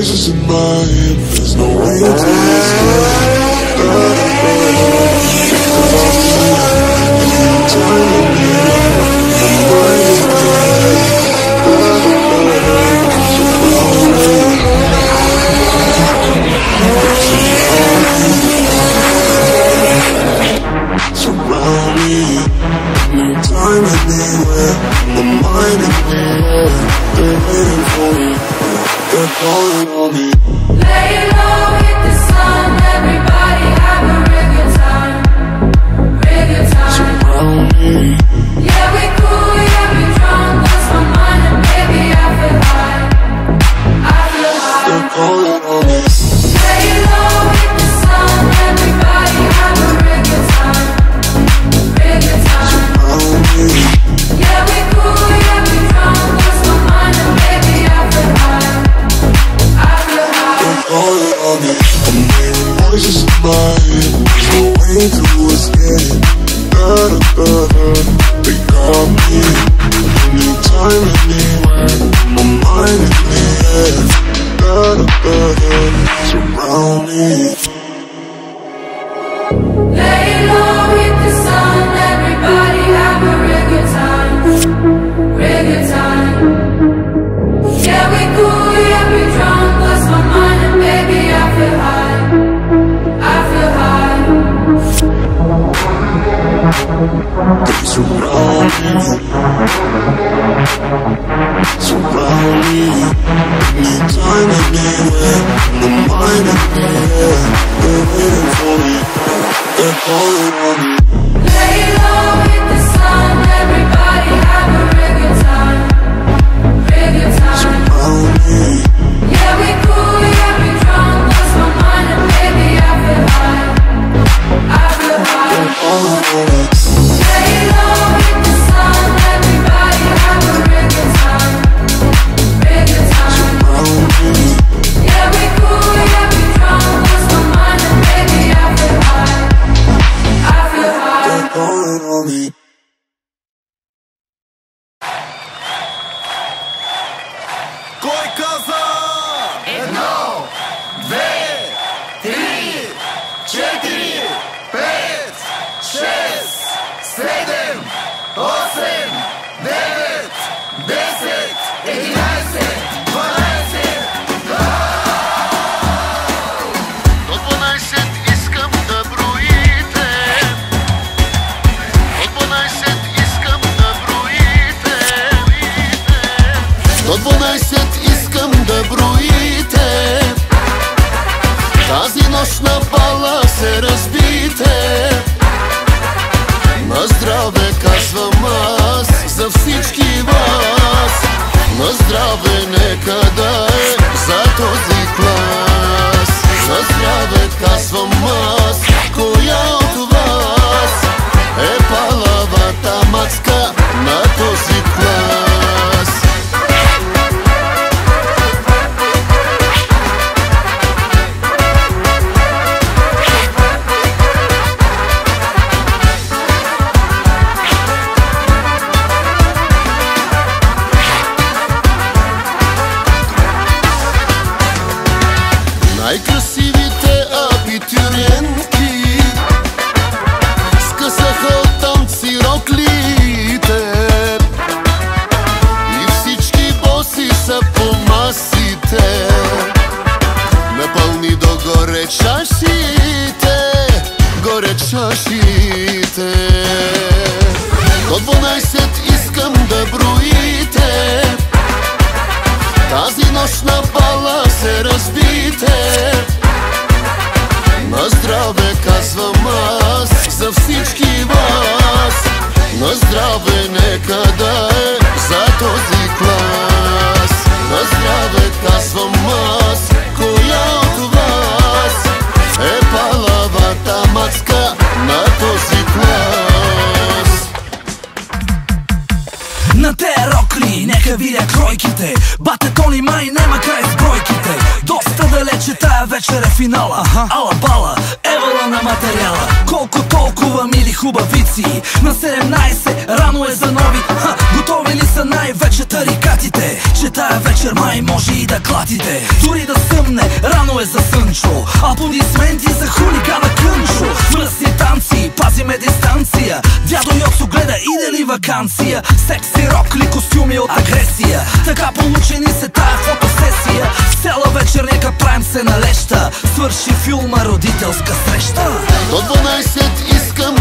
voices in my head, there's no way to escape. Surround me, anytime, anywhere. My mind in the air, they're waiting for me, they're calling on me. Lay low, hit the sun, everybody have a real good time, real good time. Surround me, yeah we cool, yeah we drunk, lost my mind and baby I feel high, I feel high. they're calling on me. Lay low, hit the sun, everybody have a real good time, real good time. Surround me, Yeah we cool, yeah we drunk, lost my mind and baby I feel high, I feel high. they're calling on me. I'm hearing voices in my head, there's no way to escape. They got me, anytime, anywhere. My mind in the air, surround me. Lay low, hit the sun, everybody have a real good time, real good time. Yeah we cool, yeah we drunk, lost my mind and baby I feel high, I feel high. They surround me, surround me, anytime, anywhere. My mind in the air, they're waiting for me, they're calling on me. Lay low, hit the sun, everybody have a real good time, real good time. Surround me, Yeah we cool, yeah we drunk, lost my mind and baby I feel high, I feel high. they're calling on me. Lay low, hit the sun, everybody have a real good time, real good time. Surround me, Yeah we cool, yeah we drunk, lost my mind and baby I feel high, I feel high. they're calling on me. Кой каза? 1, 2, 3, 4, 5, 6, 7, 8, 9, 10, 11, 12. До 12 искам да броите. До 12 искам да броите. До 12 искам да броите. Тази нощ на бала се разбите. На здраве казвам аз за всички вас. На здраве нека да е за този клас. На здраве казвам аз, коя от вас е палавата мацка на този клас. Най-красивите абитуриентки скъсаха от танци роклите и всички боси са по масите, напълни догоре чашите, горе чашите. До 12 искам да броите. Тази нощ на бала се разбите. На здраве казвам аз за всички вас. На здраве нека да е за този клас. На здраве казвам аз, коя от вас е палавата мацка на този клас. На те рокли нека видя кройките. Батетони май нема край с бройките. Доста далече тая вечер е финала. Ала бала, евала на материала. Колко толкова мили хубавици. На 17 рано е за нови. Готови ли са най-вече тарикатите? Че тая вечер май може и да клатите. Дори да се Клипове за Сънчо, аплодисменти за хулигана Кънчо. Мръсни танци, пазиме дистанция. Дядо Йоцо гледа иде ли вакансия. Секси рок ли костюми от агресия. Така получени се тая фотосесия. Цяла вечер нека правим се на леща. Свърши филма родителска среща. До 12 искам